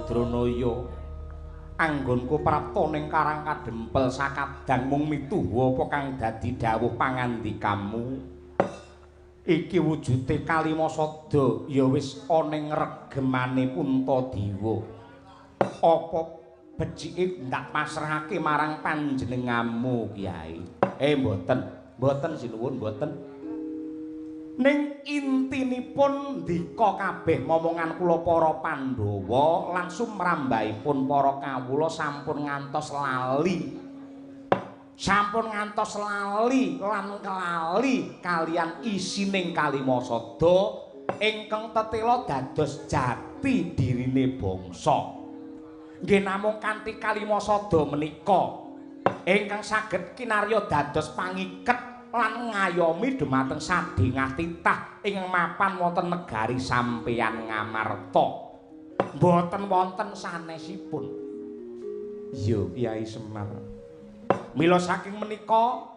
Badranaya anggonku prapta ning Karang Kadempel sakadang mung mituha apa kang dadi dawuh pangandikamu iki wujude Kalimasada ya wis ana ing regemane Puntadewa apa becike ndak pasrahake marang panjenenganmu Kyai mboten sinuwun mboten ning intinipun ndika kabeh momongan kula para Pandhawa lan sumrambahipun para kawula sampun ngantos lali lan kelali kalian isining Kalimasada ingkang tetela dados jati dirine bangsa nggih namung kanthi Kalimasada menika ingkang saged kinarya dados pangiket lan ngayomi dumateng sadhengah titah ing mapan wonten negari sampeyan Ngamarta mboten wonten sanesipun iya Kyai Semar mila saking menika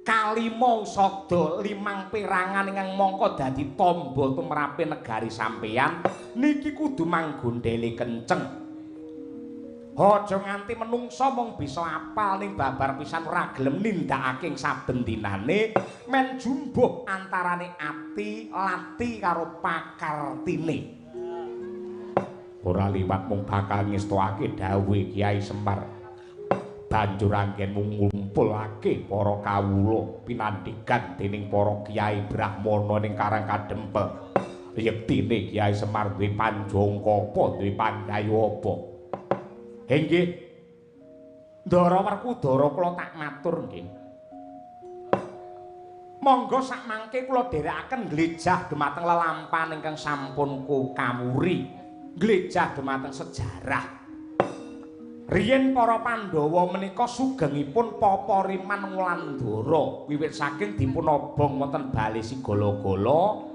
Kalimasada limang perangan ingkang mangka dadi tamba tumrape negari sampeyan niki kudu manggondhele kenceng aja nganti menungsa mung bisa apal ning babar pisan ora gelem nindakake saben dinane men jumbuh antarane ati lati karo pakartine ora liwat mung bakal ngestuake dawuh Kyai Semar banjur anggenmu ngumpulake para kawula pinandhikan dening para Kyai Brahmana ning Karang Kadempel yektine Kyai Semar duwe panjangka apa duwe pandhayu apa nggih Ndara Werkudara kula tak matur nggih monggo sak mangke kula dherekaken glejah dumateng lelampahan ingkang sampun kawuri glejah dumateng sejarah riyen para Pandhawa menika sugengipun Papariman Wulandara wiwit saking dipun obong wonten Bale Sigala-gala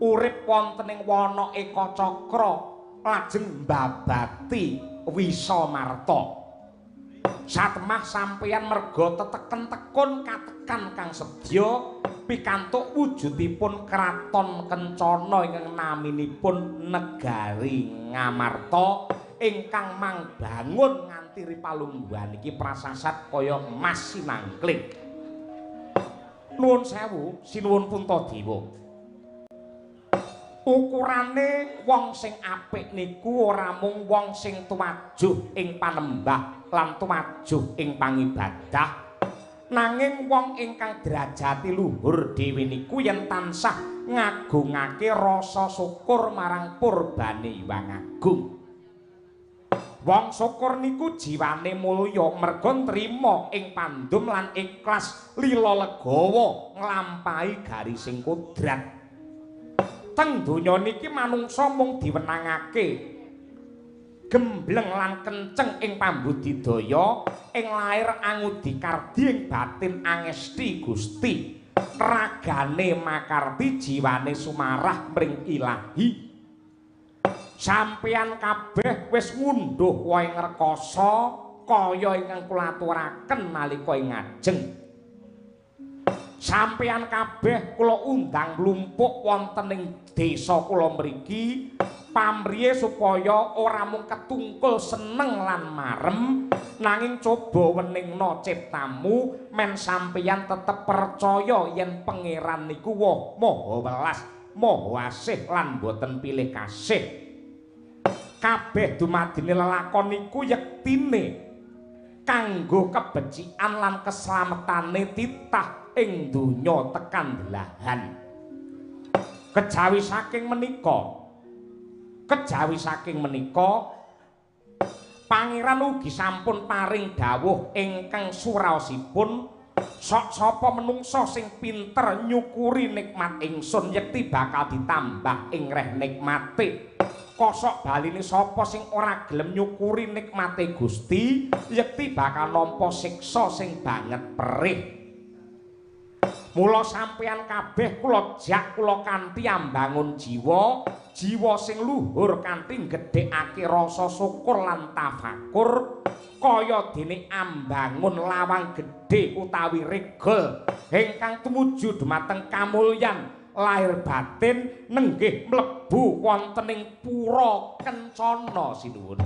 urip wonten ing wana Eka Cakra lajeng mbabati Wisamarta satemah sampeyan merga teteken tekun katekan kang sedya pikantuk wujudipun kraton Kencana ingkang naminipun negari Ngamarta ingkang mangbangun nganti ripalungguhan iki prasasat kaya emas sinangkling nuwun sewu sinuwun Puntadewa ukurane wong sing apik niku ora mung wong sing tuwajuh ing panembah lan tuwajuh ing pangibadah nanging wong ingkang derajate luhur dhewe niku yen tansah ngagungake rasa syukur marang purbane Hyang Agung wong syukur niku jiwane mulya merga nrima ing pandum lan ikhlas lila legawa nglampahi garising kodrat teng donya niki manungsa mung diwenangake gembleng lan kenceng ing pambudidaya ing lair angudikardi ing batin angesti Gusti ragane makarti jiwane sumarah mring ilahi sampeyan kabeh wis ngunduh wae ngrekasa kaya ingkang kula aturaken nalika ing ngajeng sampeyan kabeh kula undang mlumpuk wonten ing desa kula mriki pamriye supaya ora mung ketungkul seneng lan marem nanging coba weningna ciptamu men sampeyan tetep percaya yen pangeran niku woh maha welas maha asih lan boten pilih kasih kabeh dumadine lelakon niku yektine kanggo kebecikan lan keslametane titah ing donya tekan delahan kejawi saking menika pangeran ugi sampun paring dawuh ingkang suraosipun sok sapa menungsa sing pinter nyukuri nikmat ingsun yekti bakal ditambah ing reh nikmate kosok baline sapa sing ora gelem nyukuri nikmate Gusti yekti bakal nampa siksa sing banget perih mula sampeyan kabeh kula jak kula kanthi ambangun jiwa sing luhur kanthi gedhekake rasa syukur lan tafakur kaya dene ambangun lawang gedhe utawi regol ingkang tumuju dumateng kamulyan lahir batin nenggih mlebu wonten ing pura Kencana sinuwun.